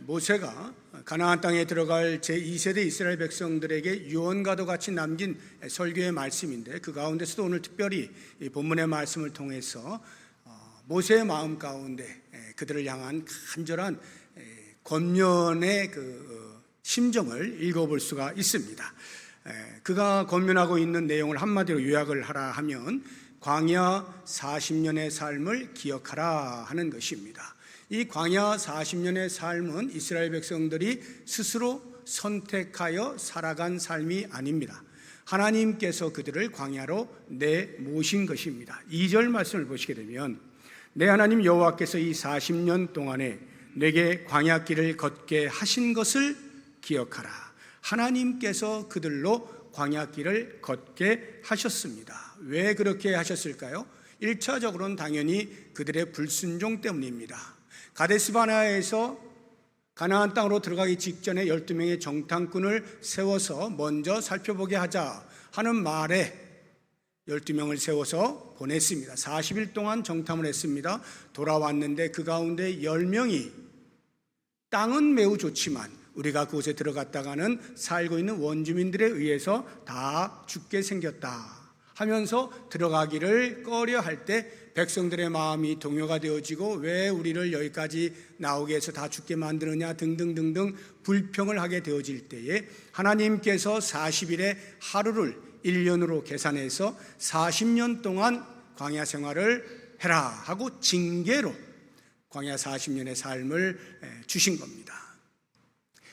모세가 가나안 땅에 들어갈 제2세대 이스라엘 백성들에게 유언과도 같이 남긴 설교의 말씀인데, 그 가운데서도 오늘 특별히 이 본문의 말씀을 통해서 모세의 마음 가운데 그들을 향한 간절한 권면의 그 심정을 읽어볼 수가 있습니다. 그가 권면하고 있는 내용을 한마디로 요약을 하라 하면 광야 40년의 삶을 기억하라 하는 것입니다. 이 광야 40년의 삶은 이스라엘 백성들이 스스로 선택하여 살아간 삶이 아닙니다. 하나님께서 그들을 광야로 내모신 것입니다. 2절 말씀을 보시게 되면 내 하나님 여호와께서 이 40년 동안에 내게 광야길을 걷게 하신 것을 기억하라. 하나님께서 그들로 광야길을 걷게 하셨습니다. 왜 그렇게 하셨을까요? 1차적으로는 당연히 그들의 불순종 때문입니다. 가데스바네아에서 가나안 땅으로 들어가기 직전에 12명의 정탐꾼을 세워서 먼저 살펴보게 하자 하는 말에 12명을 세워서 보냈습니다. 40일 동안 정탐을 했습니다. 돌아왔는데 그 가운데 10명이 땅은 매우 좋지만 우리가 그곳에 들어갔다가는 살고 있는 원주민들에 의해서 다 죽게 생겼다 하면서 들어가기를 꺼려 할 때 백성들의 마음이 동요가 되어지고 왜 우리를 여기까지 나오게 해서 다 죽게 만드느냐 등등등등 불평을 하게 되어질 때에 하나님께서 40일의 하루를 1년으로 계산해서 40년 동안 광야 생활을 해라 하고 징계로 광야 40년의 삶을 주신 겁니다.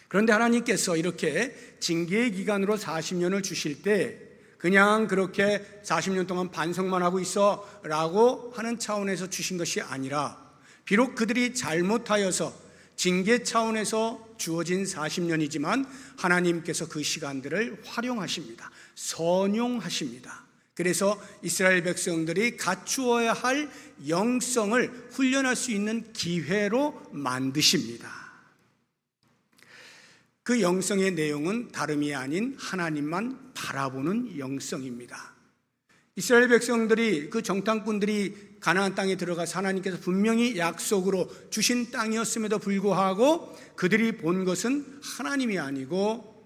그런데 하나님께서 이렇게 징계의 기간으로 40년을 주실 때 그냥 그렇게 40년 동안 반성만 하고 있어 라고 하는 차원에서 주신 것이 아니라, 비록 그들이 잘못하여서 징계 차원에서 주어진 40년이지만 하나님께서 그 시간들을 활용하십니다. 선용하십니다. 그래서 이스라엘 백성들이 갖추어야 할 영성을 훈련할 수 있는 기회로 만드십니다. 그 영성의 내용은 다름이 아닌 하나님만 바라보는 영성입니다. 이스라엘 백성들이, 그 정탐꾼들이 가나안 땅에 들어가서 하나님께서 분명히 약속으로 주신 땅이었음에도 불구하고 그들이 본 것은 하나님이 아니고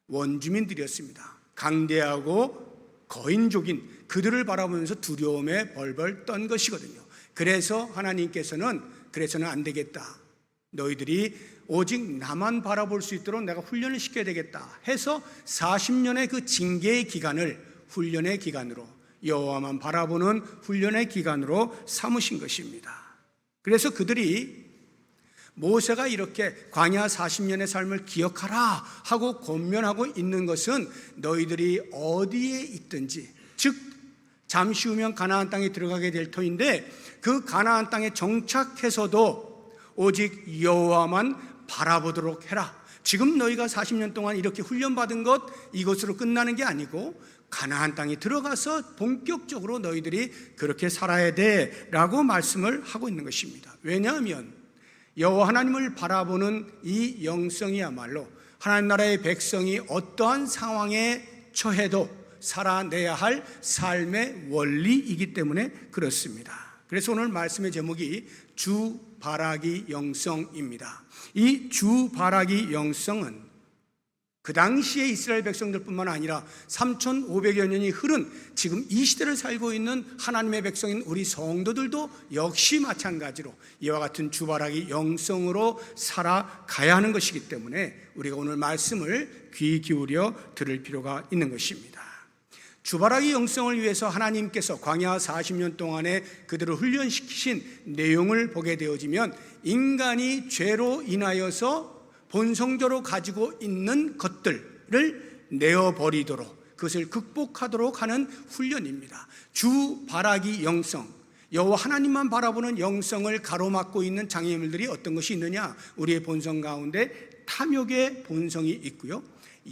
원주민들이었습니다. 강대하고 거인족인 그들을 바라보면서 두려움에 벌벌 떤 것이거든요. 그래서 하나님께서는 그래서는 안 되겠다. 너희들이 오직 나만 바라볼 수 있도록 내가 훈련을 시켜야 되겠다 해서 40년의 그 징계의 기간을 훈련의 기간으로, 여호와만 바라보는 훈련의 기간으로 삼으신 것입니다. 그래서 그들이 모세가 이렇게 광야 40년의 삶을 기억하라 하고 권면하고 있는 것은 너희들이 어디에 있든지, 즉 잠시 후면 가나안 땅에 들어가게 될 터인데 그 가나안 땅에 정착해서도 오직 여호와만 바라보도록 해라. 지금 너희가 40년 동안 이렇게 훈련받은 것 이것으로 끝나는 게 아니고 가나안 땅에 들어가서 본격적으로 너희들이 그렇게 살아야 돼 라고 말씀을 하고 있는 것입니다. 왜냐하면 여호와 하나님을 바라보는 이 영성이야말로 하나님 나라의 백성이 어떠한 상황에 처해도 살아내야 할 삶의 원리이기 때문에 그렇습니다. 그래서 오늘 말씀의 제목이 주바라기 영성입니다. 이 주바라기 영성은 그 당시에 이스라엘 백성들뿐만 아니라 3,500여 년이 흐른 지금 이 시대를 살고 있는 하나님의 백성인 우리 성도들도 역시 마찬가지로 이와 같은 주바라기 영성으로 살아가야 하는 것이기 때문에 우리가 오늘 말씀을 귀 기울여 들을 필요가 있는 것입니다. 주바라기 영성을 위해서 하나님께서 광야 40년 동안에 그들을 훈련시키신 내용을 보게 되어지면 인간이 죄로 인하여서 본성적으로 가지고 있는 것들을 내어버리도록, 그것을 극복하도록 하는 훈련입니다. 주바라기 영성, 여호와 하나님만 바라보는 영성을 가로막고 있는 장애물들이 어떤 것이 있느냐? 우리의 본성 가운데 탐욕의 본성이 있고요,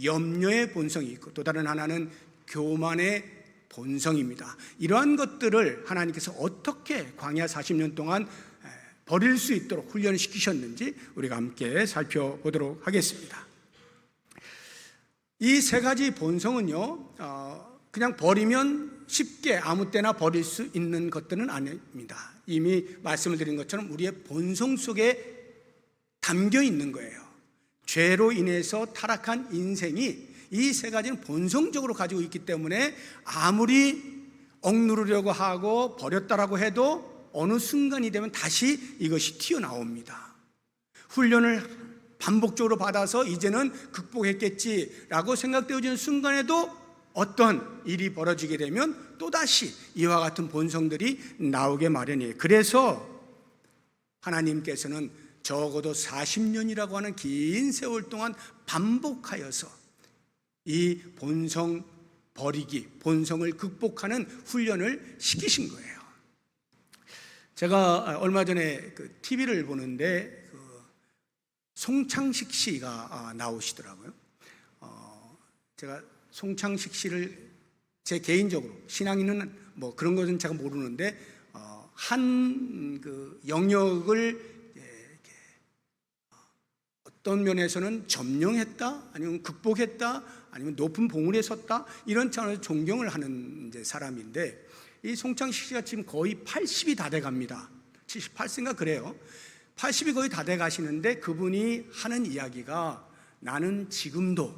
염려의 본성이 있고, 또 다른 하나는 교만의 본성입니다. 이러한 것들을 하나님께서 어떻게 광야 40년 동안 버릴 수 있도록 훈련을 시키셨는지 우리가 함께 살펴보도록 하겠습니다. 이 세 가지 본성은요, 그냥 버리면 쉽게 아무 때나 버릴 수 있는 것들은 아닙니다. 이미 말씀을 드린 것처럼 우리의 본성 속에 담겨 있는 거예요. 죄로 인해서 타락한 인생이 이 세 가지는 본성적으로 가지고 있기 때문에 아무리 억누르려고 하고 버렸다라고 해도 어느 순간이 되면 다시 이것이 튀어나옵니다. 훈련을 반복적으로 받아서 이제는 극복했겠지라고 생각되어지는 순간에도 어떤 일이 벌어지게 되면 또다시 이와 같은 본성들이 나오게 마련이에요. 그래서 하나님께서는 적어도 40년이라고 하는 긴 세월 동안 반복하여서 이 본성 버리기, 본성을 극복하는 훈련을 시키신 거예요. 제가 얼마 전에 TV를 보는데 송창식 씨가 나오시더라고요. 제가 송창식 씨를 제 개인적으로 신앙인은 뭐 그런 것은 제가 모르는데 한 영역을 어떤 면에서는 점령했다, 아니면 극복했다, 아니면 높은 봉우리에 섰다, 이런 차원에서 존경을 하는 사람인데, 이 송창식 씨가 지금 거의 80이 다 돼 갑니다. 78세인가 그래요. 80이 거의 다 돼 가시는데 그분이 하는 이야기가, 나는 지금도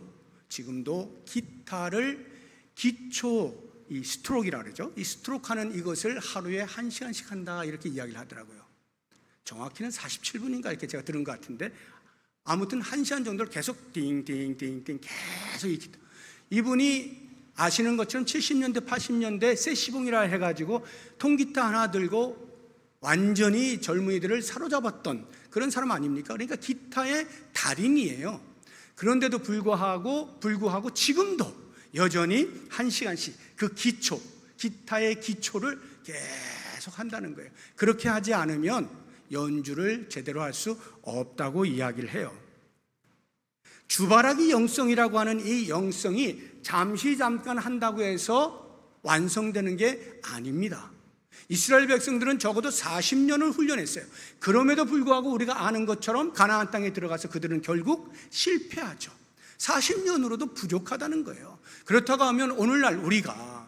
기타를 기초 이 스트로크라고 그러죠. 이 스트로크 하는 이것을 하루에 1시간씩 한다, 이렇게 이야기를 하더라고요. 정확히는 47분인가 이렇게 제가 들은 것 같은데, 아무튼 1시간 정도를 계속 띵띵띵띵 계속 기타. 이분이 아시는 것처럼 70년대 80년대 세시봉이라 해가지고 통기타 하나 들고 완전히 젊은이들을 사로잡았던 그런 사람 아닙니까? 그러니까 기타의 달인이에요. 그런데도 불구하고 지금도 여전히 1시간씩 그 기초, 기타의 기초를 계속 한다는 거예요. 그렇게 하지 않으면 연주를 제대로 할 수 없다고 이야기를 해요. 주바라기 영성이라고 하는 이 영성이 잠깐 한다고 해서 완성되는 게 아닙니다. 이스라엘 백성들은 적어도 40년을 훈련했어요. 그럼에도 불구하고 우리가 아는 것처럼 가나안 땅에 들어가서 그들은 결국 실패하죠. 40년으로도 부족하다는 거예요. 그렇다고 하면 오늘날 우리가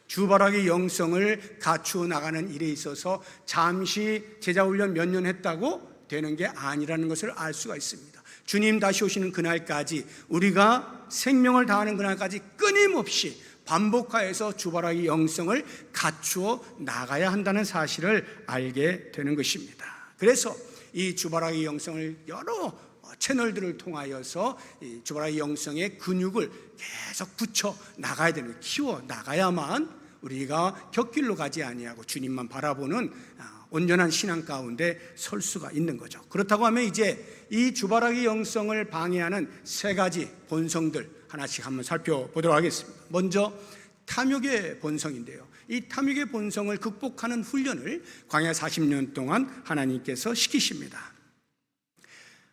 주바라기 영성을 갖추어 나가는 일에 있어서 잠시 제자훈련 몇 년 했다고 되는 게 아니라는 것을 알 수가 있습니다. 주님 다시 오시는 그날까지, 우리가 생명을 다하는 그날까지 끊임없이 반복하여서 주바라기 영성을 갖추어 나가야 한다는 사실을 알게 되는 것입니다. 그래서 이 주바라기 영성을 여러 채널들을 통하여서 이 주바라기 영성의 근육을 계속 붙여 나가야 되는, 키워 나가야만 우리가 곁길로 가지 아니하고 주님만 바라보는 온전한 신앙 가운데 설 수가 있는 거죠. 그렇다고 하면 이제 이 주바라기 영성을 방해하는 세 가지 본성들 하나씩 한번 살펴보도록 하겠습니다. 먼저 탐욕의 본성인데요. 이 탐욕의 본성을 극복하는 훈련을 광야 40년 동안 하나님께서 시키십니다.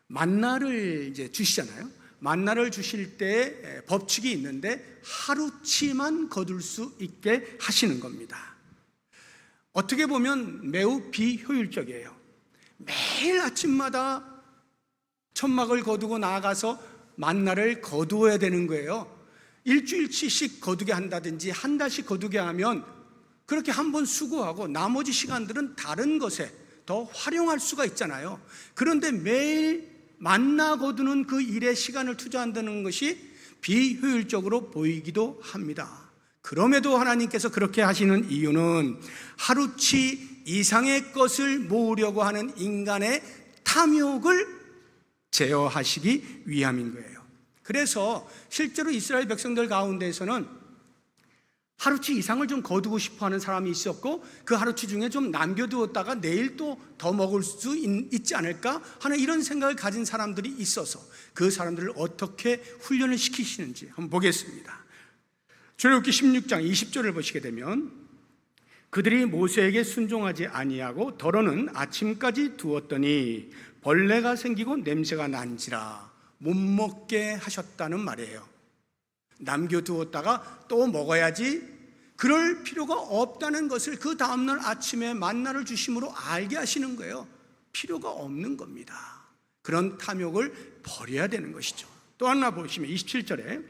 만나를 이제 주시잖아요. 만나를 주실 때 법칙이 있는데 하루치만 거둘 수 있게 하시는 겁니다. 어떻게 보면 매우 비효율적이에요. 매일 아침마다 천막을 거두고 나아가서 만나를 거두어야 되는 거예요. 일주일치씩 거두게 한다든지 한 달씩 거두게 하면 그렇게 한 번 수고하고 나머지 시간들은 다른 것에 더 활용할 수가 있잖아요. 그런데 매일 만나 거두는 그 일에 시간을 투자한다는 것이 비효율적으로 보이기도 합니다. 그럼에도 하나님께서 그렇게 하시는 이유는 하루치 이상의 것을 모으려고 하는 인간의 탐욕을 제어하시기 위함인 거예요. 그래서 실제로 이스라엘 백성들 가운데에서는 하루치 이상을 좀 거두고 싶어 하는 사람이 있었고, 그 하루치 중에 좀 남겨두었다가 내일 또 더 먹을 수 있지 않을까 하는 이런 생각을 가진 사람들이 있어서 그 사람들을 어떻게 훈련을 시키시는지 한번 보겠습니다. 출애굽기 16장 20절을 보시게 되면, 그들이 모세에게 순종하지 아니하고 더러는 아침까지 두었더니 벌레가 생기고 냄새가 난지라 못 먹게 하셨다는 말이에요. 남겨두었다가 또 먹어야지, 그럴 필요가 없다는 것을 그 다음날 아침에 만나를 주심으로 알게 하시는 거예요. 필요가 없는 겁니다. 그런 탐욕을 버려야 되는 것이죠. 또 하나 보시면 27절에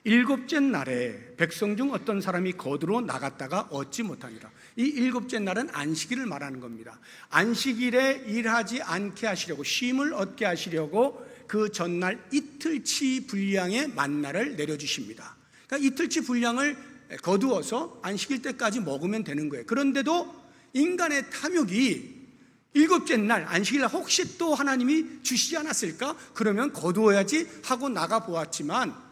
일곱째 날에 백성 중 어떤 사람이 거두로 나갔다가 얻지 못하니라. 이 일곱째 날은 안식일을 말하는 겁니다. 안식일에 일하지 않게 하시려고, 쉼을 얻게 하시려고 그 전날 이틀치 분량의 만나를 내려주십니다. 그러니까 이틀치 분량을 거두어서 안식일 때까지 먹으면 되는 거예요. 그런데도 인간의 탐욕이 일곱째 날 안식일 날 혹시 또 하나님이 주시지 않았을까? 그러면 거두어야지 하고 나가 보았지만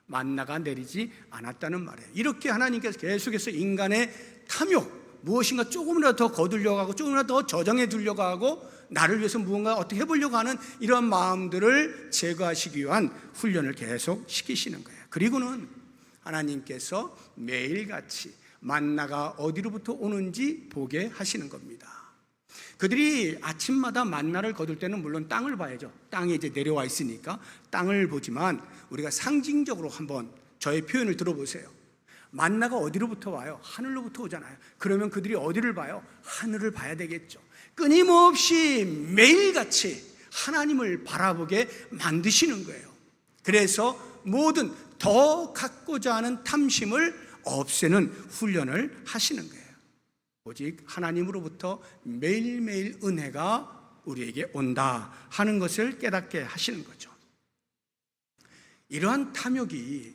만나가 내리지 않았다는 말이에요. 이렇게 하나님께서 계속해서 인간의 탐욕, 무엇인가 조금이라도 더 거두려고 하고 조금이라도 더 저장해 두려고 하고 나를 위해서 무언가 어떻게 해보려고 하는 이런 마음들을 제거하시기 위한 훈련을 계속 시키시는 거예요. 그리고는 하나님께서 매일같이 만나가 어디로부터 오는지 보게 하시는 겁니다. 그들이 아침마다 만나를 거둘 때는 물론 땅을 봐야죠. 땅에 이제 내려와 있으니까 땅을 보지만 우리가 상징적으로 한번 저의 표현을 들어보세요. 만나가 어디로부터 와요? 하늘로부터 오잖아요. 그러면 그들이 어디를 봐요? 하늘을 봐야 되겠죠. 끊임없이 매일같이 하나님을 바라보게 만드시는 거예요. 그래서 모든 더 갖고자 하는 탐심을 없애는 훈련을 하시는 거예요. 오직 하나님으로부터 매일매일 은혜가 우리에게 온다 하는 것을 깨닫게 하시는 거죠. 이러한 탐욕이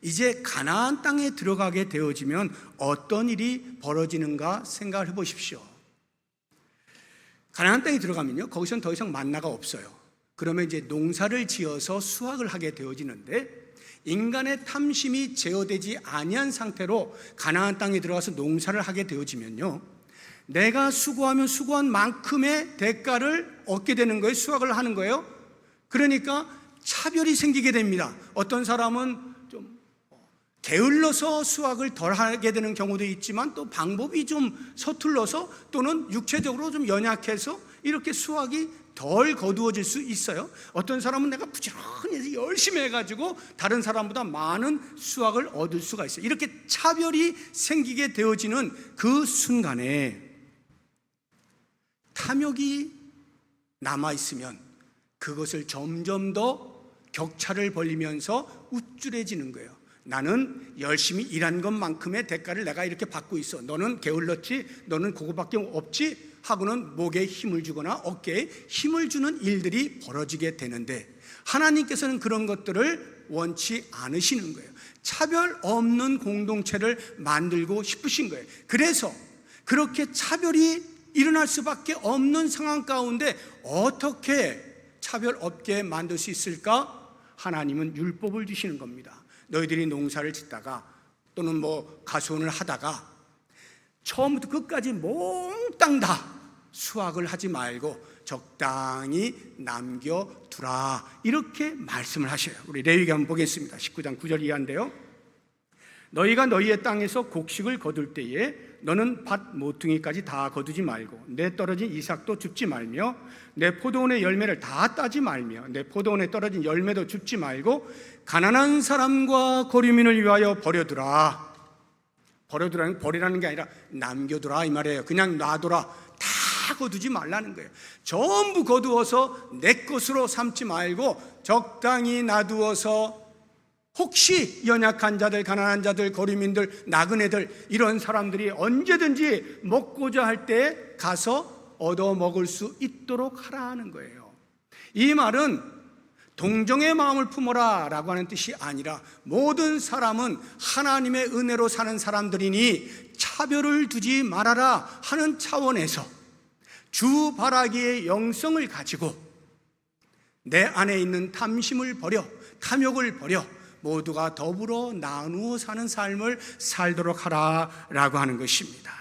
이제 가나안 땅에 들어가게 되어지면 어떤 일이 벌어지는가 생각을 해보십시오. 가나안 땅에 들어가면요, 거기서는 더 이상 만나가 없어요. 그러면 이제 농사를 지어서 수확을 하게 되어지는데, 인간의 탐심이 제어되지 아니한 상태로 가나안 땅에 들어가서 농사를 하게 되어지면요, 내가 수고하면 수고한 만큼의 대가를 얻게 되는 거예요. 수확을 하는 거예요. 그러니까 차별이 생기게 됩니다. 어떤 사람은 좀 게을러서 수확을 덜 하게 되는 경우도 있지만, 또 방법이 좀 서툴러서 또는 육체적으로 좀 연약해서 이렇게 수확이 덜 거두어질 수 있어요. 어떤 사람은 내가 부지런히 열심히 해가지고 다른 사람보다 많은 수확을 얻을 수가 있어요. 이렇게 차별이 생기게 되어지는 그 순간에 탐욕이 남아있으면 그것을 점점 더 격차를 벌리면서 우쭐해지는 거예요. 나는 열심히 일한 것만큼의 대가를 내가 이렇게 받고 있어. 너는 게을렀지? 너는 그거밖에 없지? 하고는 목에 힘을 주거나 어깨에 힘을 주는 일들이 벌어지게 되는데, 하나님께서는 그런 것들을 원치 않으시는 거예요. 차별 없는 공동체를 만들고 싶으신 거예요. 그래서 그렇게 차별이 일어날 수밖에 없는 상황 가운데 어떻게 차별 없게 만들 수 있을까? 하나님은 율법을 주시는 겁니다. 너희들이 농사를 짓다가 또는 가수원을 하다가 처음부터 끝까지 몽땅 다 수확을 하지 말고 적당히 남겨두라, 이렇게 말씀을 하셔요. 우리 레위기 한번 보겠습니다. 19장 9절 이하인데요. 너희가 너희의 땅에서 곡식을 거둘 때에 너는 밭 모퉁이까지 다 거두지 말고 내 떨어진 이삭도 줍지 말며 내 포도원의 열매를 다 따지 말며 내 포도원에 떨어진 열매도 줍지 말고 가난한 사람과 거류민을 위하여 버려두라. 버리라는 게 아니라 남겨두라 이 말이에요. 그냥 놔둬라. 다 거두지 말라는 거예요. 전부 거두어서 내 것으로 삼지 말고 적당히 놔두어서 혹시 연약한 자들, 가난한 자들, 거류민들, 나그네들, 이런 사람들이 언제든지 먹고자 할 때 가서 얻어 먹을 수 있도록 하라는 거예요. 이 말은 동정의 마음을 품어라 라고 하는 뜻이 아니라, 모든 사람은 하나님의 은혜로 사는 사람들이니 차별을 두지 말아라 하는 차원에서 주 바라기의 영성을 가지고 내 안에 있는 탐심을 버려, 탐욕을 버려 모두가 더불어 나누어 사는 삶을 살도록 하라라고 하는 것입니다.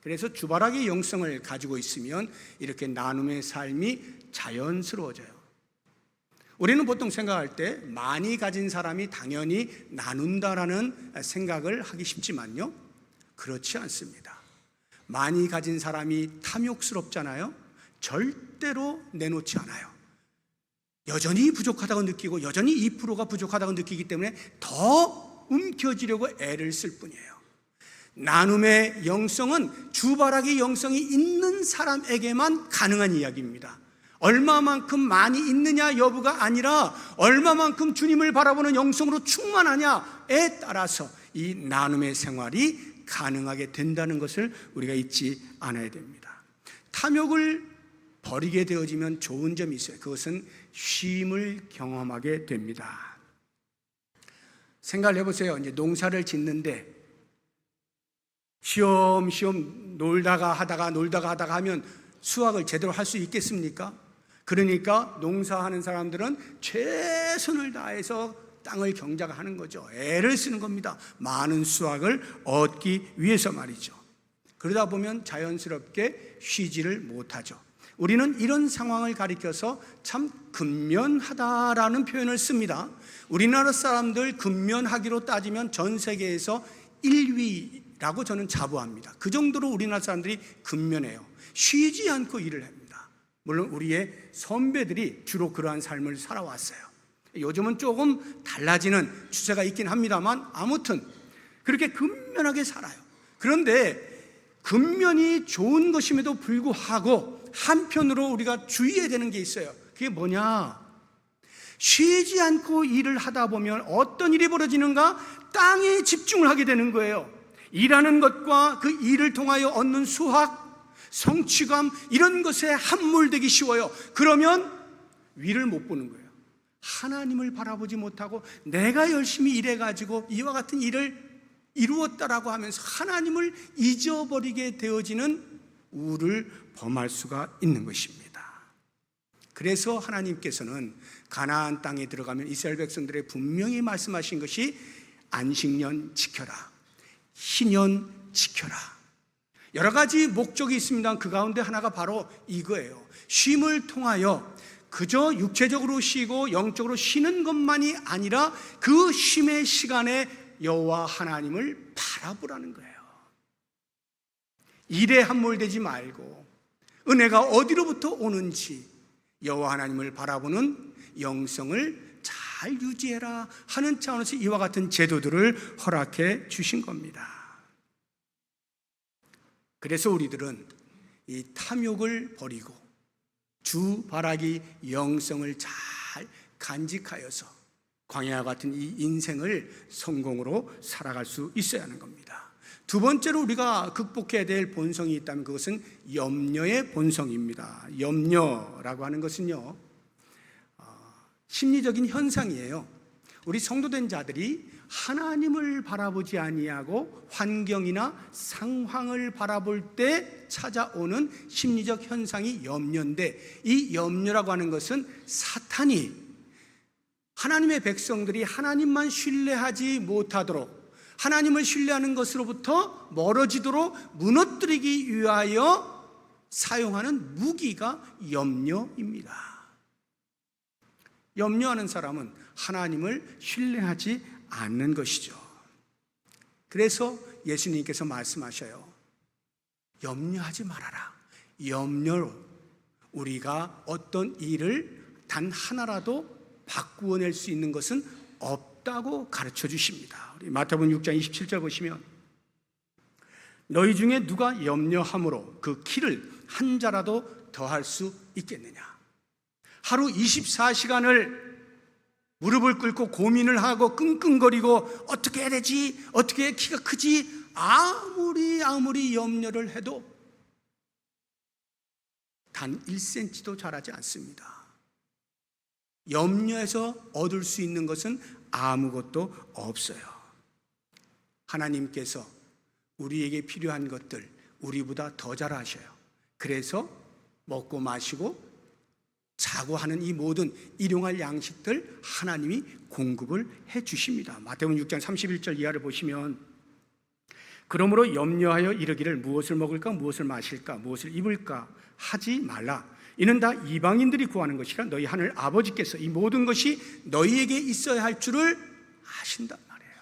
그래서 주바라기의 영성을 가지고 있으면 이렇게 나눔의 삶이 자연스러워져요. 우리는 보통 생각할 때 많이 가진 사람이 당연히 나눈다라는 생각을 하기 쉽지만요, 그렇지 않습니다. 많이 가진 사람이 탐욕스럽잖아요. 절대로 내놓지 않아요. 여전히 부족하다고 느끼고 여전히 2%가 부족하다고 느끼기 때문에 더 움켜쥐려고 애를 쓸 뿐이에요. 나눔의 영성은 주바라기 영성이 있는 사람에게만 가능한 이야기입니다. 얼마만큼 많이 있느냐 여부가 아니라 얼마만큼 주님을 바라보는 영성으로 충만하냐에 따라서 이 나눔의 생활이 가능하게 된다는 것을 우리가 잊지 않아야 됩니다. 탐욕을 버리게 되어지면 좋은 점이 있어요. 그것은 쉼을 경험하게 됩니다. 생각을 해보세요. 이제 농사를 짓는데 쉬엄쉬엄 놀다가 하다가 하면 수확을 제대로 할 수 있겠습니까? 그러니까 농사하는 사람들은 최선을 다해서 땅을 경작하는 거죠. 애를 쓰는 겁니다. 많은 수확을 얻기 위해서 말이죠. 그러다 보면 자연스럽게 쉬지를 못하죠. 우리는 이런 상황을 가리켜서 참 근면하다라는 표현을 씁니다. 우리나라 사람들 근면하기로 따지면 전 세계에서 1위라고 저는 자부합니다. 그 정도로 우리나라 사람들이 근면해요. 쉬지 않고 일을 합니다. 물론 우리의 선배들이 주로 그러한 삶을 살아왔어요. 요즘은 조금 달라지는 추세가 있긴 합니다만 아무튼 그렇게 근면하게 살아요. 그런데 근면이 좋은 것임에도 불구하고 한편으로 우리가 주의해야 되는 게 있어요. 그게 뭐냐? 쉬지 않고 일을 하다 보면 어떤 일이 벌어지는가? 땅에 집중을 하게 되는 거예요. 일하는 것과 그 일을 통하여 얻는 수확, 성취감 이런 것에 함몰되기 쉬워요. 그러면 위를 못 보는 거예요. 하나님을 바라보지 못하고 내가 열심히 일해가지고 이와 같은 일을 이루었다라고 하면서 하나님을 잊어버리게 되어지는 우를 범할 수가 있는 것입니다. 그래서 하나님께서는 가나안 땅에 들어가면 이스라엘 백성들의 분명히 말씀하신 것이 안식년 지켜라, 희년 지켜라. 여러 가지 목적이 있습니다. 그 가운데 하나가 바로 이거예요. 쉼을 통하여 그저 육체적으로 쉬고 영적으로 쉬는 것만이 아니라 그 쉼의 시간에 여호와 하나님을 바라보라는 거예요. 일에 함몰되지 말고 은혜가 어디로부터 오는지 여호와 하나님을 바라보는 영성을 잘 유지해라 하는 차원에서 이와 같은 제도들을 허락해 주신 겁니다. 그래서 우리들은 이 탐욕을 버리고 주 바라기 영성을 잘 간직하여서 광야와 같은 이 인생을 성공으로 살아갈 수 있어야 하는 겁니다. 두 번째로 우리가 극복해야 될 본성이 있다면 그것은 염려의 본성입니다. 염려라고 하는 것은요, 심리적인 현상이에요. 우리 성도된 자들이 하나님을 바라보지 아니하고 환경이나 상황을 바라볼 때 찾아오는 심리적 현상이 염려인데, 이 염려라고 하는 것은 사탄이 하나님의 백성들이 하나님만 신뢰하지 못하도록, 하나님을 신뢰하는 것으로부터 멀어지도록 무너뜨리기 위하여 사용하는 무기가 염려입니다. 염려하는 사람은 하나님을 신뢰하지 않는 것이죠. 그래서 예수님께서 말씀하셔요. 염려하지 말아라. 염려로 우리가 어떤 일을 단 하나라도 바꾸어낼 수 있는 것은 없다고 가르쳐 주십니다. 우리 마태복음 6장 27절 보시면 너희 중에 누가 염려함으로 그 키를 한 자라도 더할 수 있겠느냐. 하루 24시간을 무릎을 꿇고 고민을 하고 끙끙거리고 어떻게 해야 되지? 어떻게 해야 키가 크지? 아무리 염려를 해도 단 1cm도 자라지 않습니다. 염려해서 얻을 수 있는 것은 아무것도 없어요. 하나님께서 우리에게 필요한 것들 우리보다 더 잘 아셔요. 그래서 먹고 마시고 자고 하는 이 모든 일용할 양식들 하나님이 공급을 해 주십니다. 마태복음 6장 31절 이하를 보시면 그러므로 염려하여 이르기를 무엇을 먹을까 무엇을 마실까 무엇을 입을까 하지 말라. 이는 다 이방인들이 구하는 것이라 너희 하늘 아버지께서 이 모든 것이 너희에게 있어야 할 줄을 아신단 말이에요.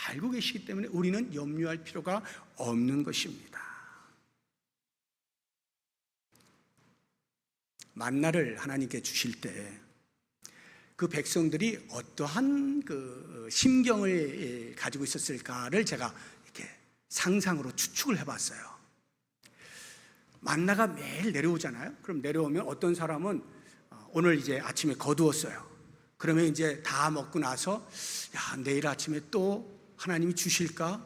알고 계시기 때문에 우리는 염려할 필요가 없는 것입니다. 만나를 하나님께 주실 때 그 백성들이 어떠한 그 심경을 가지고 있었을까를 제가 이렇게 상상으로 추측을 해봤어요. 만나가 매일 내려오잖아요. 그럼 내려오면 어떤 사람은 오늘 이제 아침에 거두었어요. 그러면 이제 다 먹고 나서 내일 아침에 또 하나님이 주실까?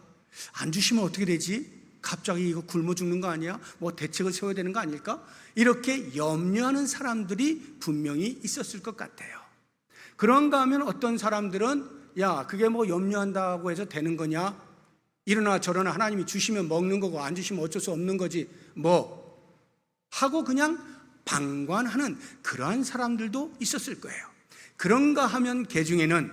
안 주시면 어떻게 되지? 갑자기 이거 굶어 죽는 거 아니야? 뭐 대책을 세워야 되는 거 아닐까? 이렇게 염려하는 사람들이 분명히 있었을 것 같아요. 그런가 하면 어떤 사람들은 그게 뭐 염려한다고 해서 되는 거냐? 이러나 저러나 하나님이 주시면 먹는 거고 안 주시면 어쩔 수 없는 거지 하고 그냥 방관하는 그러한 사람들도 있었을 거예요. 그런가 하면 그 중에는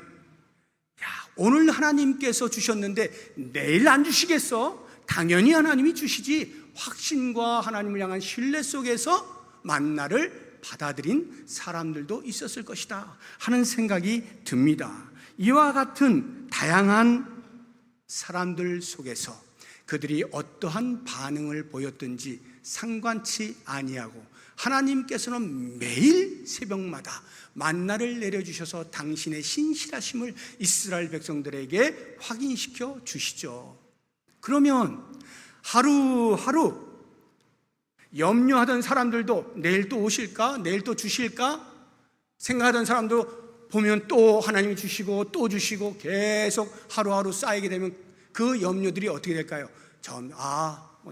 오늘 하나님께서 주셨는데 내일 안 주시겠어? 당연히 하나님이 주시지. 확신과 하나님을 향한 신뢰 속에서 만나를 받아들인 사람들도 있었을 것이다 하는 생각이 듭니다. 이와 같은 다양한 사람들 속에서 그들이 어떠한 반응을 보였든지 상관치 아니하고 하나님께서는 매일 새벽마다 만나를 내려주셔서 당신의 신실하심을 이스라엘 백성들에게 확인시켜 주시죠. 그러면 하루하루 염려하던 사람들도 내일 또 오실까? 내일 또 주실까? 생각하던 사람도 보면 또 하나님이 주시고 또 주시고 계속 하루하루 쌓이게 되면 그 염려들이 어떻게 될까요?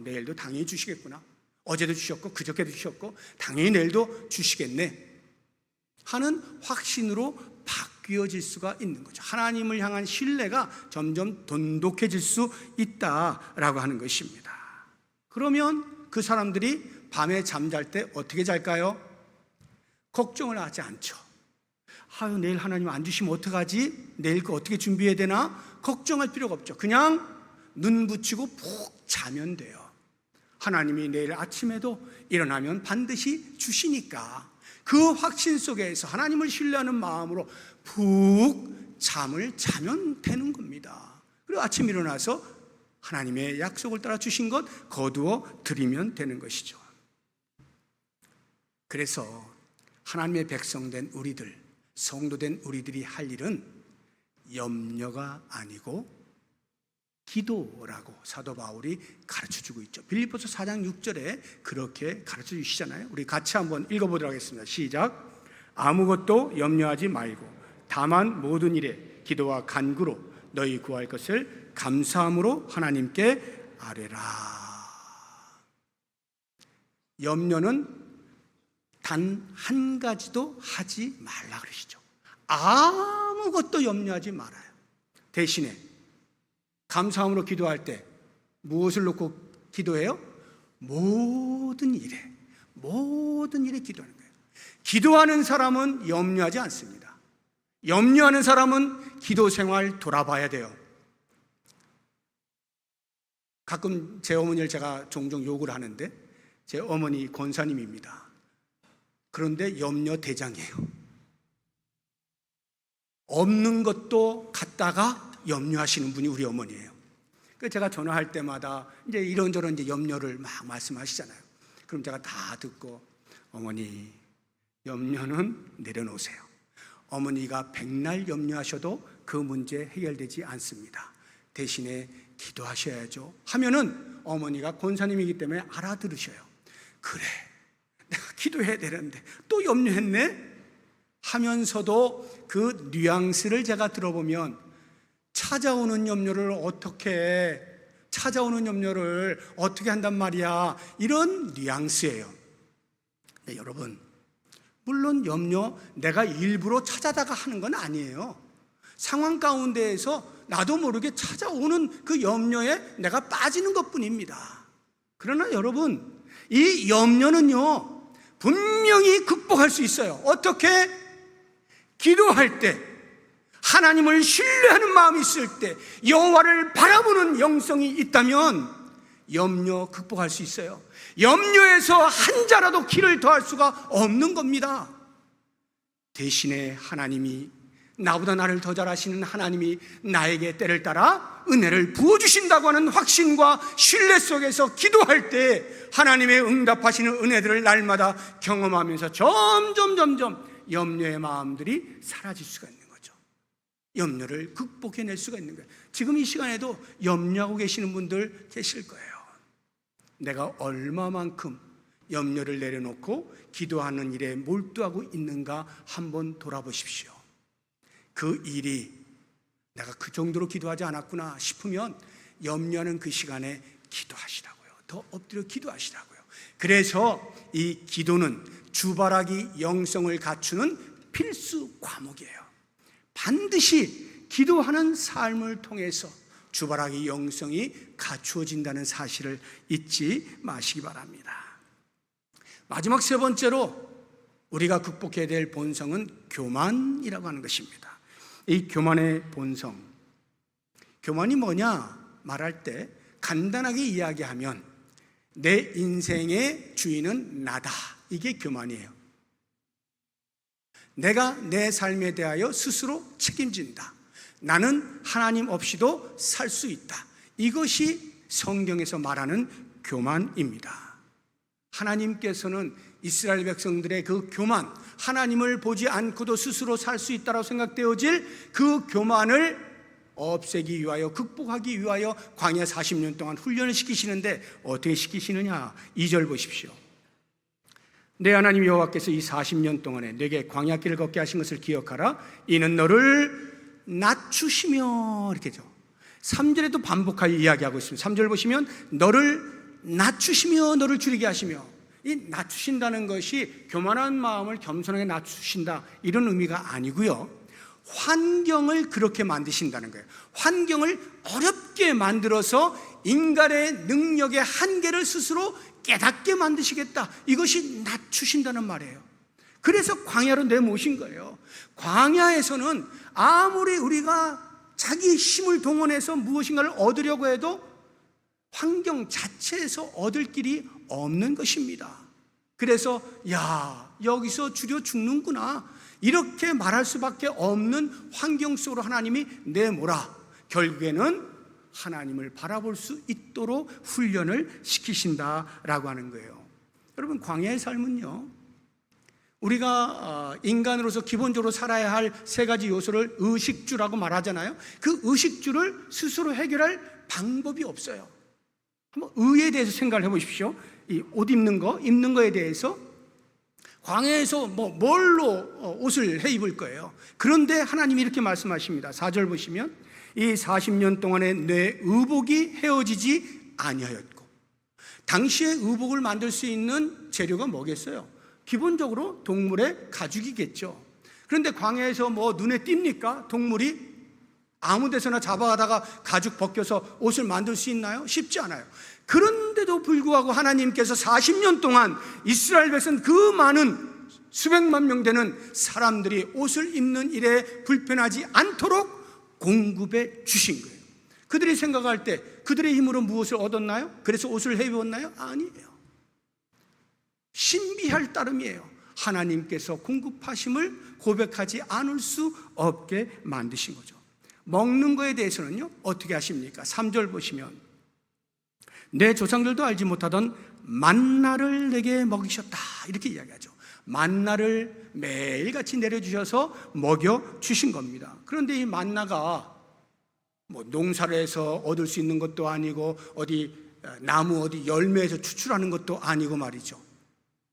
내일도 당연히 주시겠구나. 어제도 주셨고 그저께도 주셨고 당연히 내일도 주시겠네 하는 확신으로 바뀌어질 수가 있는 거죠. 하나님을 향한 신뢰가 점점 돈독해질 수 있다라고 하는 것입니다. 그러면 그 사람들이 밤에 잠잘 때 어떻게 잘까요? 걱정을 하지 않죠. 내일 하나님 안 주시면 어떡하지? 내일 거 어떻게 준비해야 되나? 걱정할 필요가 없죠. 그냥 눈 붙이고 푹 자면 돼요. 하나님이 내일 아침에도 일어나면 반드시 주시니까 그 확신 속에서 하나님을 신뢰하는 마음으로 푹 잠을 자면 되는 겁니다. 그리고 아침 일어나서 하나님의 약속을 따라 주신 것 거두어 드리면 되는 것이죠. 그래서 하나님의 백성된 우리들, 성도된 우리들이 할 일은 염려가 아니고 기도라고 사도 바울이 가르쳐주고 있죠. 빌립보서 4장 6절에 그렇게 가르쳐 주시잖아요. 우리 같이 한번 읽어보도록 하겠습니다. 시작. 아무것도 염려하지 말고 다만 모든 일에 기도와 간구로 너희 구할 것을 감사함으로 하나님께 아뢰라. 염려는 단 한 가지도 하지 말라 그러시죠. 아무것도 염려하지 말아요. 대신에 감사함으로 기도할 때 무엇을 놓고 기도해요? 모든 일에 기도하는 거예요. 기도하는 사람은 염려하지 않습니다. 염려하는 사람은 기도 생활 돌아봐야 돼요. 가끔 제 어머니를 제가 종종 욕을 하는데 제 어머니 권사님입니다. 그런데 염려 대장이에요. 없는 것도 갖다가 염려하시는 분이 우리 어머니예요. 그래서 제가 전화할 때마다 이제 이런저런 이제 염려를 막 말씀하시잖아요. 그럼 제가 다 듣고 어머니 염려는 내려놓으세요. 어머니가 백날 염려하셔도 그 문제 해결되지 않습니다. 대신에 기도하셔야죠 하면은 어머니가 권사님이기 때문에 알아들으셔요. 그래, 내가 기도해야 되는데 또 염려했네 하면서도 그 뉘앙스를 제가 들어보면 찾아오는 염려를 어떻게 한단 말이야, 이런 뉘앙스예요. 네, 여러분, 물론 염려 내가 일부러 찾아다가 하는 건 아니에요. 상황 가운데에서 나도 모르게 찾아오는 그 염려에 내가 빠지는 것뿐입니다. 그러나 여러분, 이 염려는요 분명히 극복할 수 있어요. 어떻게? 기도할 때, 하나님을 신뢰하는 마음이 있을 때, 여호와를 바라보는 영성이 있다면 염려 극복할 수 있어요. 염려에서 한 자라도 길을 더할 수가 없는 겁니다. 대신에 하나님이, 나보다 나를 더 잘 아시는 하나님이 나에게 때를 따라 은혜를 부어주신다고 하는 확신과 신뢰 속에서 기도할 때 하나님의 응답하시는 은혜들을 날마다 경험하면서 점점 염려의 마음들이 사라질 수가 있는 거죠. 염려를 극복해낼 수가 있는 거예요. 지금 이 시간에도 염려하고 계시는 분들 계실 거예요. 내가 얼마만큼 염려를 내려놓고 기도하는 일에 몰두하고 있는가 한번 돌아보십시오. 그 일이 내가 그 정도로 기도하지 않았구나 싶으면 염려하는 그 시간에 기도하시라고요. 더 엎드려 기도하시라고요. 그래서 이 기도는 주바라기 영성을 갖추는 필수 과목이에요. 반드시 기도하는 삶을 통해서 주바라기 영성이 갖추어진다는 사실을 잊지 마시기 바랍니다. 마지막 세 번째로 우리가 극복해야 될 본성은 교만이라고 하는 것입니다. 이 교만의 본성, 교만이 뭐냐 말할 때 간단하게 이야기하면 내 인생의 주인은 나다, 이게 교만이에요. 내가 내 삶에 대하여 스스로 책임진다. 나는 하나님 없이도 살 수 있다. 이것이 성경에서 말하는 교만입니다. 하나님께서는 이스라엘 백성들의 그 교만, 하나님을 보지 않고도 스스로 살 수 있다고 생각되어질 그 교만을 없애기 위하여, 극복하기 위하여 광야 40년 동안 훈련을 시키시는데 어떻게 시키시느냐? 2절 보십시오. 내 하나님 여호와께서 이 40년 동안에 내게 광야길을 걷게 하신 것을 기억하라. 이는 너를 낮추시며, 이렇게죠. 3절에도 반복하여 이야기하고 있습니다. 3절 보시면 너를 낮추시며 너를 줄이게 하시며, 이 낮추신다는 것이 교만한 마음을 겸손하게 낮추신다 이런 의미가 아니고요, 환경을 그렇게 만드신다는 거예요. 환경을 어렵게 만들어서 인간의 능력의 한계를 스스로 깨닫게 만드시겠다, 이것이 낮추신다는 말이에요. 그래서 광야로 내모신 거예요. 광야에서는 아무리 우리가 자기 힘을 동원해서 무엇인가를 얻으려고 해도 환경 자체에서 얻을 길이 없는 것입니다. 그래서 야, 여기서 줄여 죽는구나, 이렇게 말할 수밖에 없는 환경 속으로 하나님이 내몰아 결국에는 하나님을 바라볼 수 있도록 훈련을 시키신다라고 하는 거예요. 여러분, 광야의 삶은요, 우리가 인간으로서 기본적으로 살아야 할 세 가지 요소를 의식주라고 말하잖아요. 그 의식주를 스스로 해결할 방법이 없어요. 한번 의에 대해서 생각을 해보십시오. 이 옷 입는 거에 대해서 광야에서 뭘로 옷을 해 입을 거예요. 그런데 하나님이 이렇게 말씀하십니다. 4절 보시면 이 40년 동안에 내 의복이 헤어지지 아니하였고. 당시에 의복을 만들 수 있는 재료가 뭐겠어요? 기본적으로 동물의 가죽이겠죠. 그런데 광야에서 눈에 띕니까? 동물이 아무 데서나 잡아가다가 가죽 벗겨서 옷을 만들 수 있나요? 쉽지 않아요. 그런데도 불구하고 하나님께서 40년 동안 이스라엘 백성 그 많은 수백만 명 되는 사람들이 옷을 입는 일에 불편하지 않도록 공급해 주신 거예요. 그들이 생각할 때 그들의 힘으로 무엇을 얻었나요? 그래서 옷을 해 입었나요? 아니에요. 신비할 따름이에요. 하나님께서 공급하심을 고백하지 않을 수 없게 만드신 거죠. 먹는 거에 대해서는요, 어떻게 하십니까? 3절 보시면 내 조상들도 알지 못하던 만나를 내게 먹이셨다, 이렇게 이야기하죠. 만나를 매일같이 내려주셔서 먹여주신 겁니다. 그런데 이 만나가 농사를 해서 얻을 수 있는 것도 아니고 나무 열매에서 추출하는 것도 아니고 말이죠.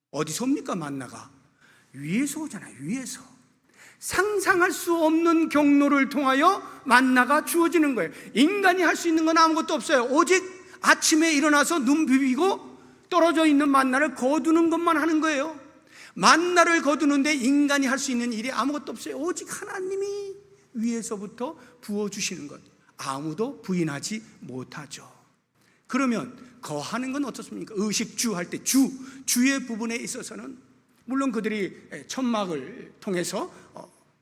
어디서 옵니까? 만나가 위에서 오잖아요. 위에서 상상할 수 없는 경로를 통하여 만나가 주어지는 거예요. 인간이 할 수 있는 건 아무것도 없어요. 오직 아침에 일어나서 눈 비비고 떨어져 있는 만나를 거두는 것만 하는 거예요. 만나를 거두는데 인간이 할 수 있는 일이 아무것도 없어요. 오직 하나님이 위에서부터 부어주시는 것, 아무도 부인하지 못하죠. 그러면 거하는 건 어떻습니까? 의식주 할 때 주의 부분에 있어서는 물론 그들이 천막을 통해서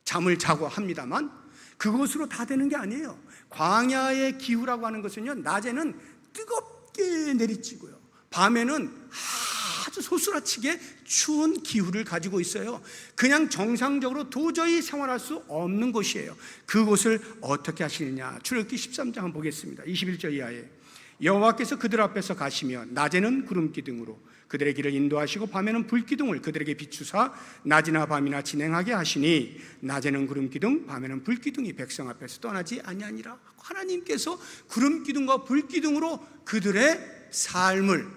잠을 자고 합니다만 그것으로 다 되는 게 아니에요. 광야의 기후라고 하는 것은요, 낮에는 뜨겁게 내리쬐고요, 밤에는 아주 소스라치게 추운 기후를 가지고 있어요. 그냥 정상적으로 도저히 생활할 수 없는 곳이에요. 그곳을 어떻게 하시느냐? 출애굽기 13장 한번 보겠습니다. 21절 이하에 여호와께서 그들 앞에서 가시며 낮에는 구름 기둥으로 그들의 길을 인도하시고 밤에는 불 기둥을 그들에게 비추사 낮이나 밤이나 진행하게 하시니 낮에는 구름 기둥 밤에는 불 기둥이 백성 앞에서 떠나지 아니하니라. 하나님께서 구름 기둥과 불 기둥으로 그들의 삶을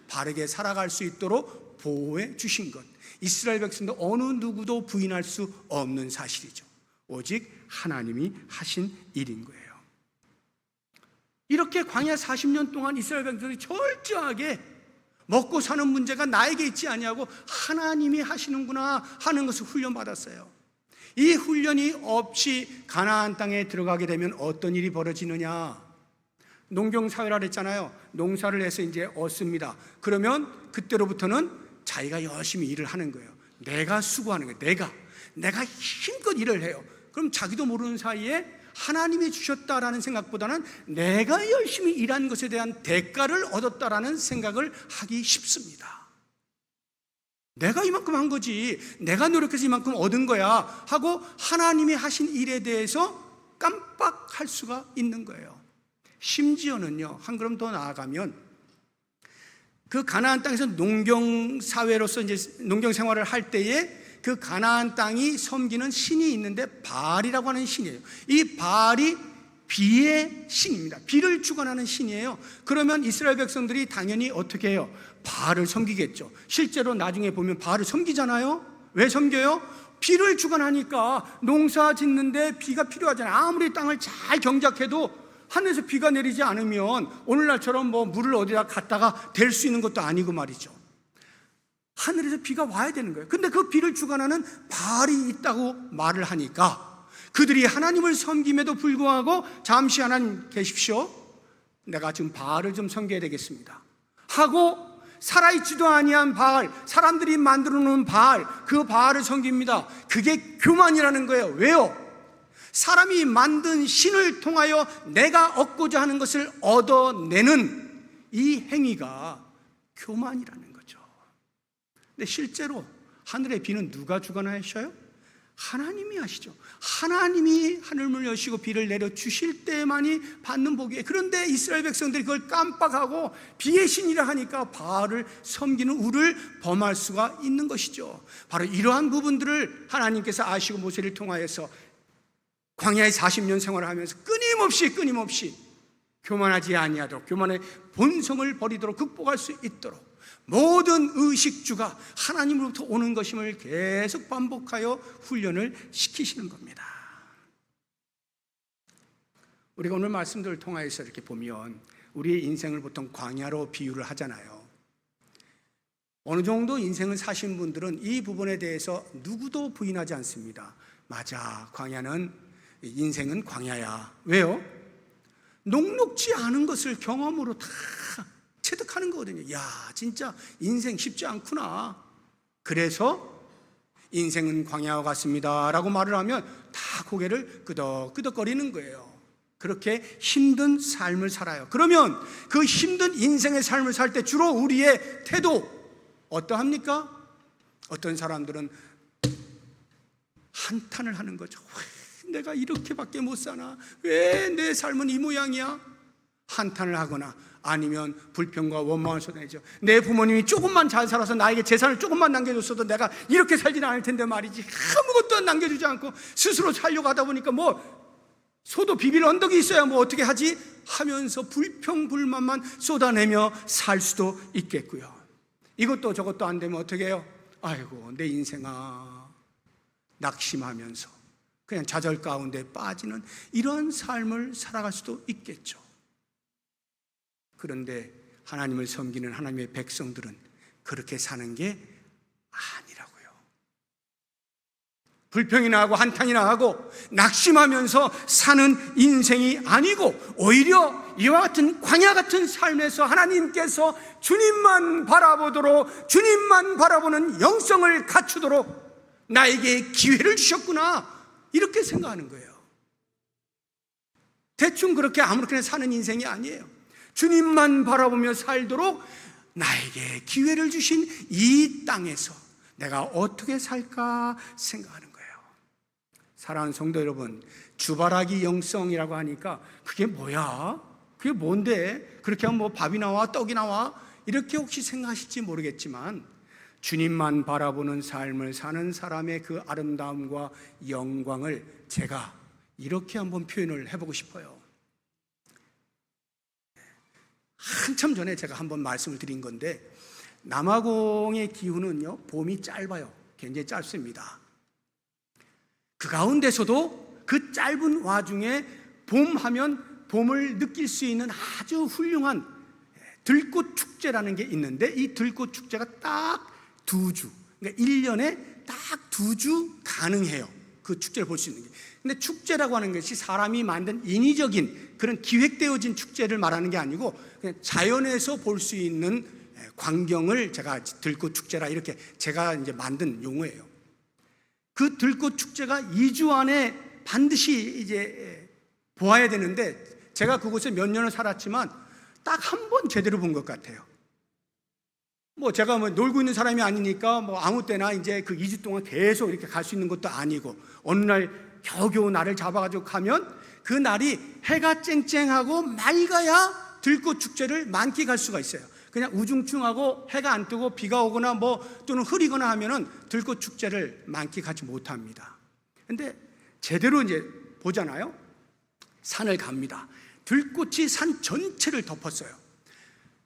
바르게 살아갈 수 있도록 보호해 주신 것, 이스라엘 백성도 어느 누구도 부인할 수 없는 사실이죠. 오직 하나님이 하신 일인 거예요. 이렇게 광야 40년 동안 이스라엘 백성들이 철저하게 먹고 사는 문제가 나에게 있지 아니하고 하나님이 하시는구나 하는 것을 훈련받았어요. 이 훈련이 없이 가나안 땅에 들어가게 되면 어떤 일이 벌어지느냐? 농경사회라 그랬잖아요. 농사를 해서 이제 얻습니다. 그러면 그때로부터는 자기가 열심히 일을 하는 거예요. 내가 수고하는 거예요. 내가 힘껏 일을 해요. 그럼 자기도 모르는 사이에 하나님이 주셨다라는 생각보다는 내가 열심히 일한 것에 대한 대가를 얻었다라는 생각을 하기 쉽습니다. 내가 이만큼 한 거지, 내가 노력해서 이만큼 얻은 거야 하고 하나님이 하신 일에 대해서 깜빡할 수가 있는 거예요. 심지어는요, 한 걸음 더 나아가면 그 가나안 땅에서 농경사회로서 이제 농경 생활을 할 때에 그 가나안 땅이 섬기는 신이 있는데 바알이라고 하는 신이에요. 이 바알이 비의 신입니다. 비를 주관하는 신이에요. 그러면 이스라엘 백성들이 당연히 어떻게 해요? 바알을 섬기겠죠. 실제로 나중에 보면 바알을 섬기잖아요. 왜 섬겨요? 비를 주관하니까 농사 짓는데 비가 필요하잖아요. 아무리 땅을 잘 경작해도 하늘에서 비가 내리지 않으면 오늘날처럼 뭐 물을 어디다 갖다가 댈 수 있는 것도 아니고 말이죠. 하늘에서 비가 와야 되는 거예요. 근데 그 비를 주관하는 바알이 있다고 말을 하니까 그들이 하나님을 섬김에도 불구하고 잠시 하나님 계십시오, 내가 지금 바알을 좀 섬겨야 되겠습니다 하고 살아있지도 아니한 바알, 사람들이 만들어 놓은 바알, 그 바알을 섬깁니다. 그게 교만이라는 거예요. 왜요? 사람이 만든 신을 통하여 내가 얻고자 하는 것을 얻어내는 이 행위가 교만이라는 거죠. 근데 실제로 하늘의 비는 누가 주관하셔요? 하나님이 하시죠. 하나님이 하늘문을 여시고 비를 내려 주실 때만이 받는 복이에요. 그런데 이스라엘 백성들이 그걸 깜빡하고 비의 신이라 하니까 바알을 섬기는 우를 범할 수가 있는 것이죠. 바로 이러한 부분들을 하나님께서 아시고 모세를 통하여서 광야의 40년 생활을 하면서 끊임없이 교만하지 아니하도록, 교만의 본성을 버리도록, 극복할 수 있도록 모든 의식주가 하나님으로부터 오는 것임을 계속 반복하여 훈련을 시키시는 겁니다. 우리가 오늘 말씀들을 통하여서 이렇게 보면 우리의 인생을 보통 광야로 비유를 하잖아요. 어느 정도 인생을 사신 분들은 이 부분에 대해서 누구도 부인하지 않습니다. 맞아, 인생은 광야야. 왜요? 녹록지 않은 것을 경험으로 다 체득하는 거거든요. 야, 진짜 인생 쉽지 않구나. 그래서 인생은 광야와 같습니다 라고 말을 하면 다 고개를 끄덕끄덕거리는 거예요. 그렇게 힘든 삶을 살아요. 그러면 그 힘든 인생의 삶을 살 때 주로 우리의 태도 어떠합니까? 어떤 사람들은 한탄을 하는 거죠. 왜 내가 이렇게밖에 못 사나? 왜 내 삶은 이 모양이야? 한탄을 하거나 아니면 불평과 원망을 쏟아내죠. 내 부모님이 조금만 잘 살아서 나에게 재산을 조금만 남겨줬어도 내가 이렇게 살지는 않을 텐데 말이지, 아무것도 남겨주지 않고 스스로 살려고 하다 보니까 소도 비빌 언덕이 있어야 어떻게 하지? 하면서 불평불만만 쏟아내며 살 수도 있겠고요. 이것도 저것도 안 되면 어떻게 해요? 아이고 내 인생아, 낙심하면서 그냥 좌절 가운데 빠지는 이런 삶을 살아갈 수도 있겠죠. 그런데 하나님을 섬기는 하나님의 백성들은 그렇게 사는 게 아니라고요. 불평이나 하고 한탄이나 하고 낙심하면서 사는 인생이 아니고 오히려 이와 같은 광야 같은 삶에서 하나님께서 주님만 바라보는 영성을 갖추도록 나에게 기회를 주셨구나, 이렇게 생각하는 거예요. 대충 그렇게 아무렇게나 사는 인생이 아니에요. 주님만 바라보며 살도록 나에게 기회를 주신 이 땅에서 내가 어떻게 살까 생각하는 거예요. 사랑하는 성도 여러분, 주바라기 영성이라고 하니까 그게 뭐야? 그게 뭔데? 그렇게 하면 밥이 나와 떡이 나와? 이렇게 혹시 생각하실지 모르겠지만 주님만 바라보는 삶을 사는 사람의 그 아름다움과 영광을 제가 이렇게 한번 표현을 해보고 싶어요. 한참 전에 제가 한번 말씀을 드린 건데, 남아공의 기후는요, 봄이 짧아요. 굉장히 짧습니다. 그 가운데서도 그 짧은 와중에 봄 하면 봄을 느낄 수 있는 아주 훌륭한 들꽃 축제라는 게 있는데, 이 들꽃 축제가 딱 2주, 그러니까 1년에 딱 2주 가능해요. 그 축제를 볼 수 있는 게. 근데 축제라고 하는 것이 사람이 만든 인위적인 그런 기획되어진 축제를 말하는 게 아니고, 그냥 자연에서 볼 수 있는 광경을 제가 들꽃 축제라 이렇게 제가 이제 만든 용어예요. 그 들꽃 축제가 2주 안에 반드시 이제 보아야 되는데, 제가 그곳에 몇 년을 살았지만 딱 한 번 제대로 본 것 같아요. 제가 놀고 있는 사람이 아니니까 아무 때나 이제 그 2주 동안 계속 이렇게 갈 수 있는 것도 아니고, 어느 날 겨우겨우 날을 잡아가지고 가면 그 날이 해가 쨍쨍하고 맑아야 들꽃 축제를 만끽할 수가 있어요. 그냥 우중충하고 해가 안 뜨고 비가 오거나 또는 흐리거나 하면은 들꽃 축제를 만끽하지 못합니다. 근데 제대로 이제 보잖아요. 산을 갑니다. 들꽃이 산 전체를 덮었어요.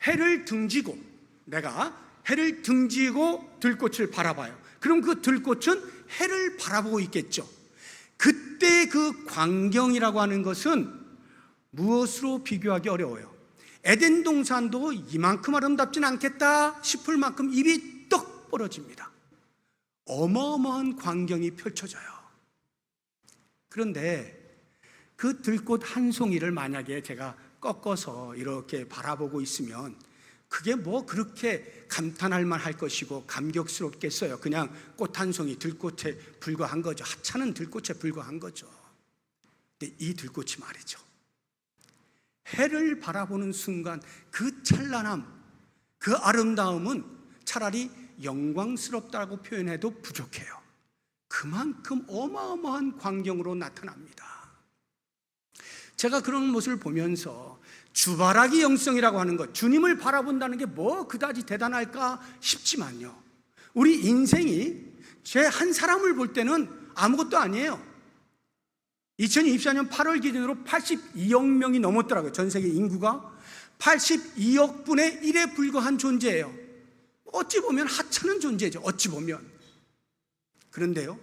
해를 등지고, 내가 해를 등지고 들꽃을 바라봐요. 그럼 그 들꽃은 해를 바라보고 있겠죠. 그때 그 광경이라고 하는 것은 무엇으로 비교하기 어려워요. 에덴 동산도 이만큼 아름답진 않겠다 싶을 만큼 입이 떡 벌어집니다. 어마어마한 광경이 펼쳐져요. 그런데 그 들꽃 한 송이를 만약에 제가 꺾어서 이렇게 바라보고 있으면 그게 그렇게 감탄할 만할 것이고 감격스럽겠어요. 그냥 꽃 한 송이 들꽃에 불과한 거죠. 하찮은 들꽃에 불과한 거죠. 근데 이 들꽃이 말이죠, 해를 바라보는 순간 그 찬란함, 그 아름다움은 차라리 영광스럽다고 표현해도 부족해요. 그만큼 어마어마한 광경으로 나타납니다. 제가 그런 모습을 보면서 주바라기 영성이라고 하는 것, 주님을 바라본다는 게 그다지 대단할까 싶지만요, 우리 인생이 제 한 사람을 볼 때는 아무것도 아니에요. 2024년 8월 기준으로 82억 명이 넘었더라고요. 전 세계 인구가 82억 분의 1에 불과한 존재예요. 어찌 보면 하찮은 존재죠. 어찌 보면. 그런데요,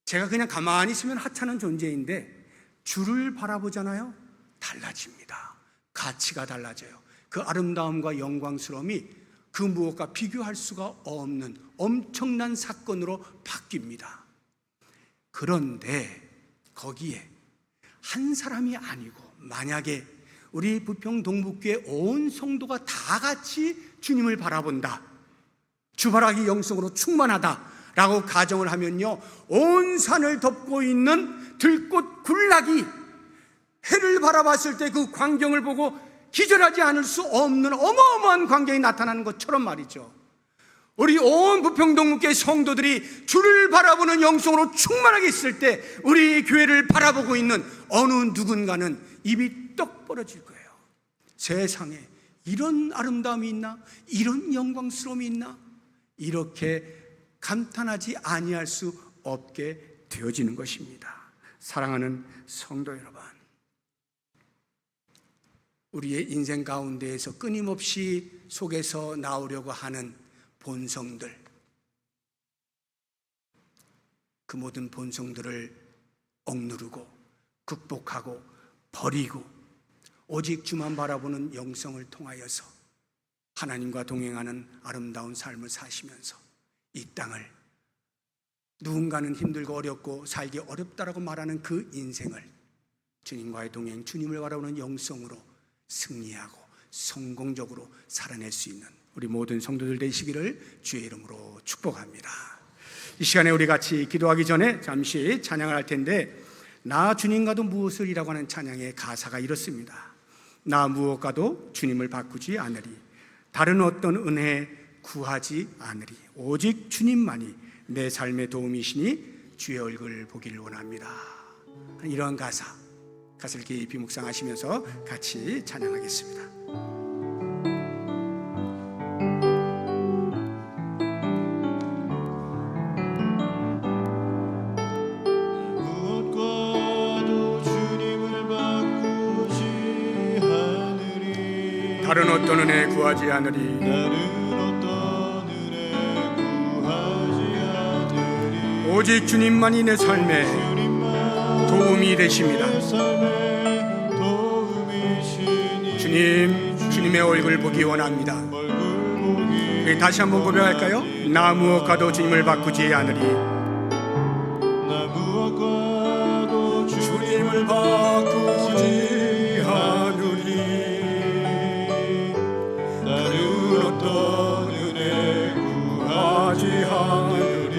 제가 그냥 가만히 있으면 하찮은 존재인데 주를 바라보잖아요. 달라집니다. 가치가 달라져요. 그 아름다움과 영광스러움이 그 무엇과 비교할 수가 없는 엄청난 사건으로 바뀝니다. 그런데 거기에 한 사람이 아니고, 만약에 우리 부평 동북교회 온 성도가 다 같이 주님을 바라본다, 주바라기 영성으로 충만하다라고 가정을 하면요, 온 산을 덮고 있는 들꽃 군락이 해를 바라봤을 때 그 광경을 보고 기절하지 않을 수 없는 어마어마한 광경이 나타나는 것처럼 말이죠, 우리 온 부평동목교회 성도들이 주를 바라보는 영성으로 충만하게 있을 때 우리 교회를 바라보고 있는 어느 누군가는 입이 떡 벌어질 거예요. 세상에 이런 아름다움이 있나? 이런 영광스러움이 있나? 이렇게 감탄하지 아니할 수 없게 되어지는 것입니다. 사랑하는 성도 여러분, 우리의 인생 가운데에서 끊임없이 속에서 나오려고 하는 본성들, 그 모든 본성들을 억누르고 극복하고 버리고 오직 주만 바라보는 영성을 통하여서 하나님과 동행하는 아름다운 삶을 사시면서 이 땅을, 누군가는 힘들고 어렵고 살기 어렵다라고 말하는 그 인생을 주님과의 동행, 주님을 바라보는 영성으로 승리하고 성공적으로 살아낼 수 있는 우리 모든 성도들 되시기를 주의 이름으로 축복합니다. 이 시간에 우리 같이 기도하기 전에 잠시 찬양을 할 텐데, 나 주님과도 무엇을이라고 하는 찬양의 가사가 이렇습니다. 나 무엇과도 주님을 바꾸지 않으리, 다른 어떤 은혜 구하지 않으리, 오직 주님만이 내 삶의 도움이시니 주의 얼굴 보기를 원합니다. 이러한 가사를 깊이 묵상하시면서 같이 찬양하겠습니다. 다른 어떤 은혜 구하지 않으리, 오직 주님만이 내 삶에 도움이 되십니다. 주님, 주님의 얼굴 보기 원합니다. 우리 다시 한번 고백할까요? 나 무엇과도 주님을 바꾸지 않으리. 주님을 바꾸지 않으리. 다른 어떤 은혜 구하지 않으리.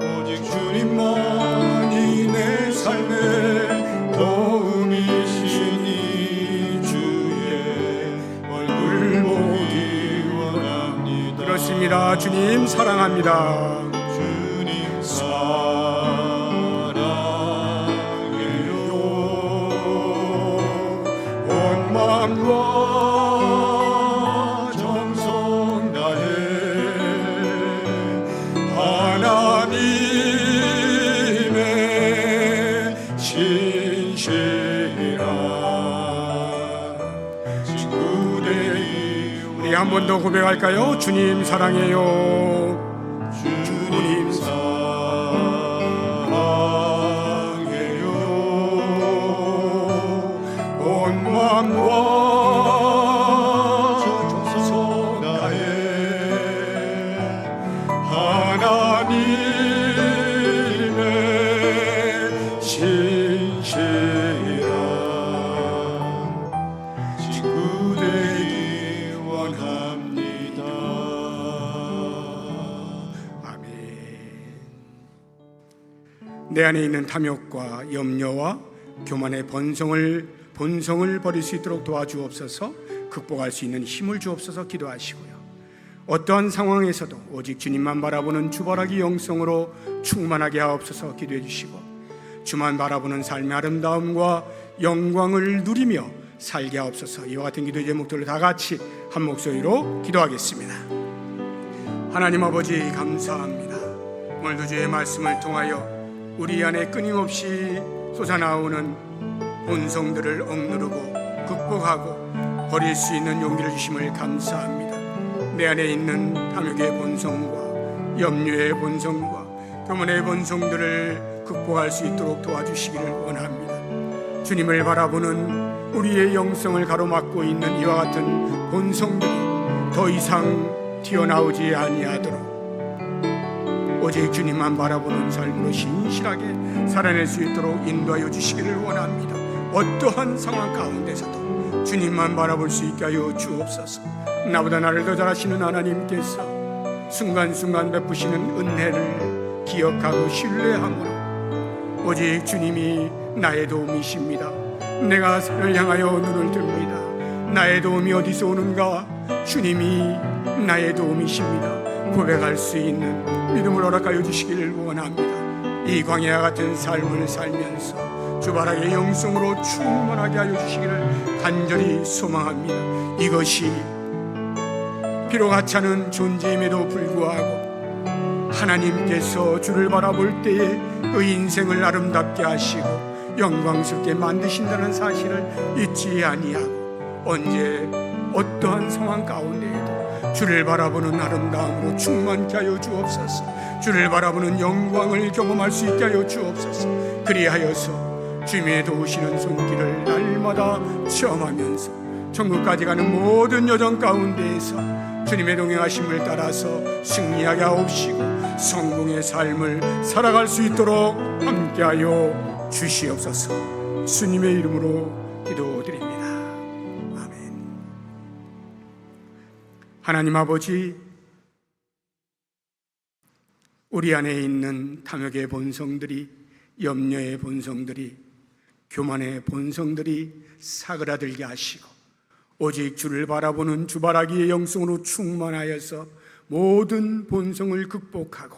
오직 주님만이 내 삶에 도움이시니 주의 얼굴 보기 원합니다. 그렇습니다. 주님 사랑합니다. 주님 사랑해요. 온 마음과 정성 다해 하나님의 신실한 친구 되리. 우리 한 번 더 고백할까요? 주님 사랑해요. 주님 사랑해요. 온 마음과 정성 다해 하나님의 신실한 친구 되기 원합니다. 아멘. 내 안에 있는 탐욕과 염려와 교만의 본성을 버릴 수 있도록 도와주옵소서. 극복할 수 있는 힘을 주옵소서. 기도하시고요. 어떠한 상황에서도 오직 주님만 바라보는 주바라기 영성으로 충만하게 하옵소서. 기도해 주시고 주만 바라보는 삶의 아름다움과 영광을 누리며 살게 하옵소서. 이와 같은 기도의 제목들을 다 같이 한 목소리로 기도하겠습니다. 하나님 아버지 감사합니다. 오늘도 주의 말씀을 통하여 우리 안에 끊임없이 솟아나오는 본성들을 억누르고 극복하고 버릴 수 있는 용기를 주심을 감사합니다. 내 안에 있는 탐욕의 본성과 염려의 본성과 교만의 본성들을 극복할 수 있도록 도와주시기를 원합니다. 주님을 바라보는 우리의 영성을 가로막고 있는 이와 같은 본성들이 더 이상 튀어나오지 아니하도록 오직 주님만 바라보는 삶으로 신실하게 살아낼 수 있도록 인도하여 주시기를 원합니다. 어떠한 상황 가운데서도 주님만 바라볼 수 있게 하여 주옵소서. 나보다 나를 더 잘 아시는 하나님께서 순간순간 베푸시는 은혜를 기억하고 신뢰함으로 오직 주님이 나의 도움이십니다. 내가 산을 향하여 눈을 듭니다. 나의 도움이 어디서 오는가? 주님이 나의 도움이십니다. 고백할 수 있는 믿음을 허락하여 주시기를 원합니다. 이 광야 같은 삶을 살면서 주바라기의 영성으로 충만하게 하여 주시기를 간절히 소망합니다. 이것이 비록 하찮은 존재임에도 불구하고 하나님께서 주를 바라볼 때에 그 인생을 아름답게 하시고 영광스럽게 만드신다는 사실을 잊지 아니하고 언제 어떠한 상황 가운데에도 주를 바라보는 아름다움으로 충만케 하여 주옵소서. 주를 바라보는 영광을 경험할 수 있게 하여 주옵소서. 그리하여서 주님의 도우시는 손길을 날마다 체험하면서 천국까지 가는 모든 여정 가운데에서 주님의 동행하심을 따라서 승리하게 하옵시고 성공의 삶을 살아갈 수 있도록 함께하여 주시옵소서. 주님의 이름으로 기도드립니다. 아멘. 하나님 아버지, 우리 안에 있는 탐욕의 본성들이, 염려의 본성들이, 교만의 본성들이 사그라들게 하시고 오직 주를 바라보는 주바라기의 영성으로 충만하여서 모든 본성을 극복하고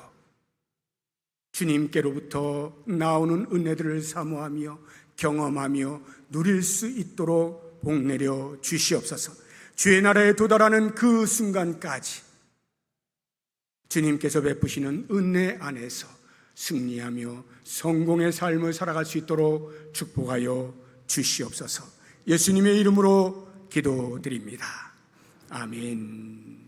주님께로부터 나오는 은혜들을 사모하며 경험하며 누릴 수 있도록 복내려 주시옵소서. 주의 나라에 도달하는 그 순간까지 주님께서 베푸시는 은혜 안에서 승리하며 성공의 삶을 살아갈 수 있도록 축복하여 주시옵소서. 예수님의 이름으로 기도드립니다. 아멘.